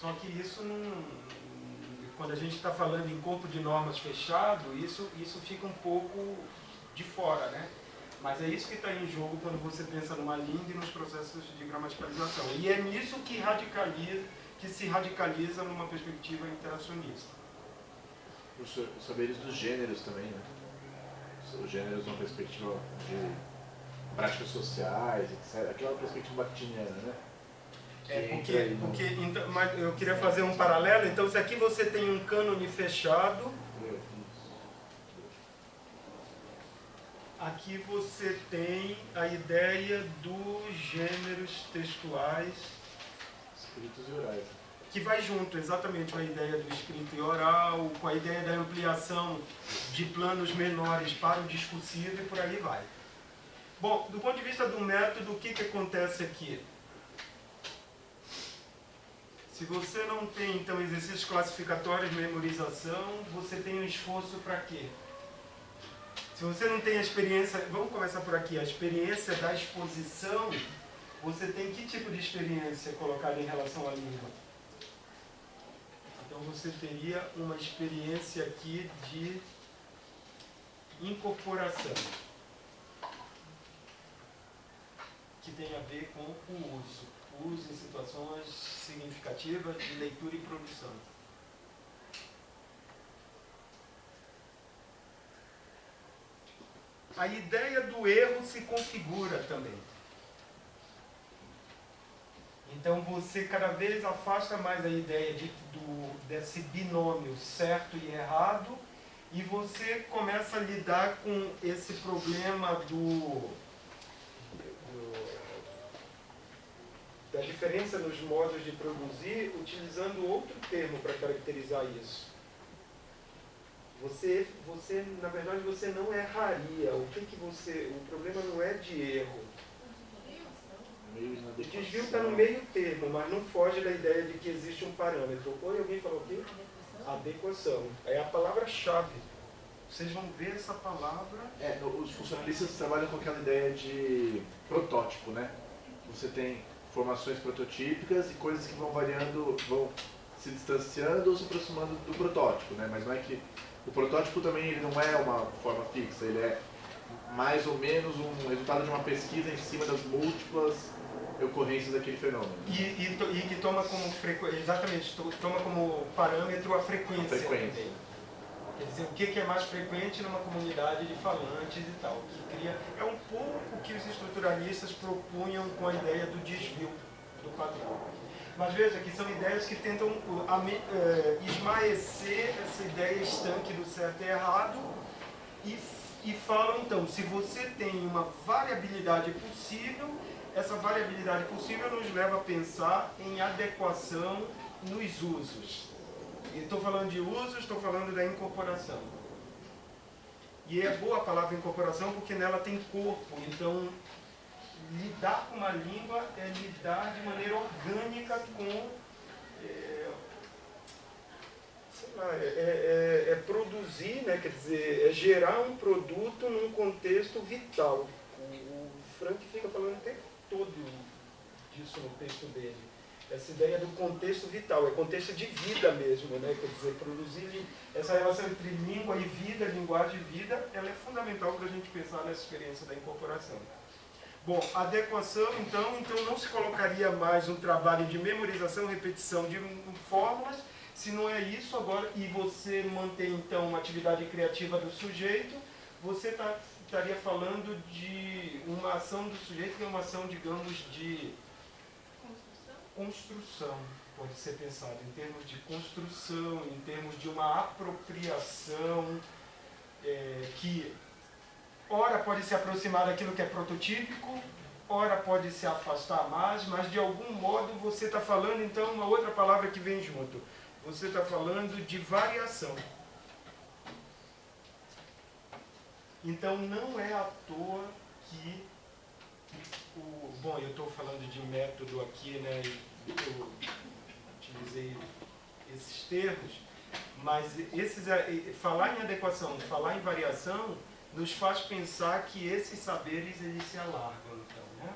Só que isso não... Quando a gente está falando em corpo de normas fechado, isso fica um pouco de fora, né? Mas é isso que está em jogo quando você pensa numa língua e nos processos de gramaticalização. E é nisso que se radicaliza numa perspectiva interacionista. Os saberes dos gêneros também, né? Os gêneros numa perspectiva de práticas sociais, etc. Aquela perspectiva bakhtiniana, né? Então, mas eu queria fazer um paralelo. Então, se aqui você tem um cânone fechado, aqui você tem a ideia dos gêneros textuais. Escritos e orais. Que vai junto, exatamente, com a ideia do escrito e oral, com a ideia da ampliação de planos menores para o discursivo e por aí vai. Bom, do ponto de vista do método, o que acontece aqui? Se você não tem, então, exercícios classificatórios de memorização, você tem um esforço para quê? Se você não tem a experiência, vamos começar por aqui, a experiência da exposição, você tem que tipo de experiência colocada em relação à língua? Então você teria uma experiência aqui de incorporação, que tem a ver com o uso em situações significativas de leitura e produção. A ideia do erro se configura também. Então você cada vez afasta mais a ideia desse binômio certo e errado, e você começa a lidar com esse problema da diferença nos modos de produzir, utilizando outro termo para caracterizar isso. Você, na verdade, você não erraria. O problema não é de erro. O desvio está no meio termo, mas não foge da ideia de que existe um parâmetro. Oi, alguém falou o quê? Adequação. É a palavra-chave. Vocês vão ver essa palavra... Os funcionalistas trabalham com aquela ideia de protótipo, né? Você tem formações prototípicas e coisas que vão variando, vão se distanciando ou se aproximando do protótipo, né? Mas não é que... O protótipo também ele não é uma forma fixa, ele é mais ou menos um resultado de uma pesquisa em cima das múltiplas ocorrências daquele fenômeno. E que toma como toma como parâmetro a frequência. Também. Quer dizer, o que é mais frequente numa comunidade de falantes e tal. Que cria, é um pouco o que os estruturalistas propunham com a ideia do desvio do padrão. Mas veja que são ideias que tentam esmaecer essa ideia estanque do certo e errado e falam, então, se você tem uma variabilidade possível, essa variabilidade possível nos leva a pensar em adequação nos usos. E estou falando de usos, estou falando da incorporação. E é boa a palavra incorporação porque nela tem corpo, então... Lidar com uma língua é lidar de maneira orgânica com, produzir, né? Quer dizer, é gerar um produto num contexto vital. O Frank fica falando o tempo todo disso no texto dele. Essa ideia do contexto vital, é contexto de vida mesmo, né? Quer dizer, produzir essa relação entre língua e vida, linguagem e vida, ela é fundamental para a gente pensar nessa experiência da incorporação. Bom, adequação, então não se colocaria mais um trabalho de memorização, repetição de fórmulas, se não é isso agora, e você mantém então uma atividade criativa do sujeito, você estaria falando de uma ação do sujeito que é uma ação, digamos, de construção, pode ser pensado em termos de construção, em termos de uma apropriação que... Ora pode se aproximar daquilo que é prototípico, ora pode se afastar mais, mas de algum modo você está falando, então, uma outra palavra que vem junto. Você está falando de variação. Então não é à toa que... Bom, eu estou falando de método aqui, né? Eu utilizei esses termos, mas falar em adequação, falar em variação... nos faz pensar que esses saberes eles se alargam, então, né?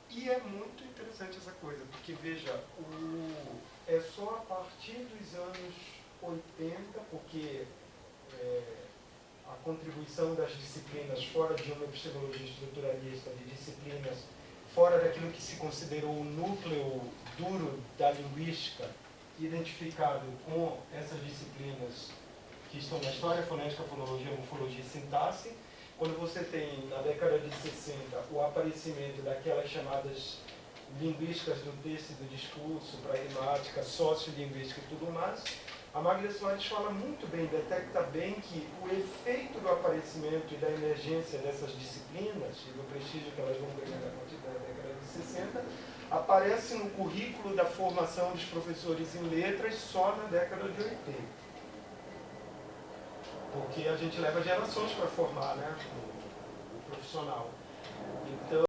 E é muito interessante essa coisa, porque veja, é só a partir dos anos 80, porque a contribuição das disciplinas fora de uma epistemologia estruturalista, de disciplinas fora daquilo que se considerou o núcleo duro da linguística, identificado com essas disciplinas que estão na história, fonética, fonologia, morfologia e sintaxe. Quando você tem, na década de 60, o aparecimento daquelas chamadas linguísticas do texto e do discurso, pragmática, sociolinguística e tudo mais, a Magda Soares fala muito bem, detecta bem que o efeito do aparecimento e da emergência dessas disciplinas e do prestígio que elas vão ganhar a partir da década de 60 aparece no currículo da formação dos professores em letras só na década de 80. Porque a gente leva gerações para formar, né, o profissional. Então,